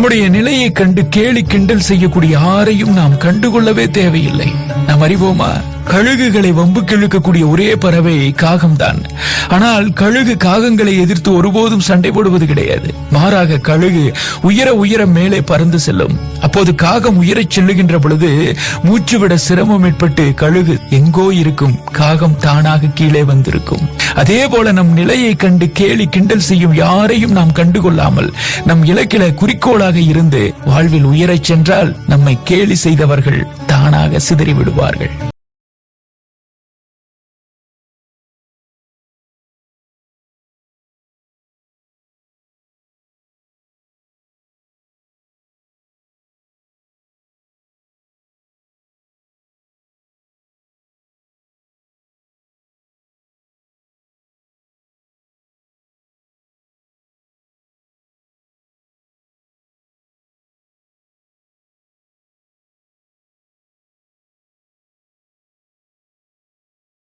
நம்முடைய நிலையை கண்டு கேலி கிண்டல் செய்யக்கூடிய யாரையும் நாம் கண்டுகொள்ளவே தேவையில்லை. நாம் அறிவோமா, கழுகுகளை வம்புக்கு இழுக்கக்கூடிய ஒரே பறவை காகம்தான். ஆனால் கழுகு காகங்களை எதிர்த்து ஒருபோதும் சண்டை போடுவது கிடையாது. மாறாக கழுகு உயர உயர மேலே பறந்து செல்லும். அப்போது காகம் உயரச் செல்லுகின்ற பொழுது மூச்சுவிட சிரமம் ஏற்பட்டு கழுகு எங்கோ இருக்கும், காகம் தானாக கீழே வந்திருக்கும். அதே போல நம் நிலையை கண்டு கேலி கிண்டல் செய்யும் யாரையும் நாம் கண்டுகொள்ளாமல் நம் இலக்கில குறிக்கோளாக இருந்து வாழ்வில் உயரச் சென்றால் நம்மை கேலி செய்தவர்கள் தானாக சிதறி விடுவார்கள்.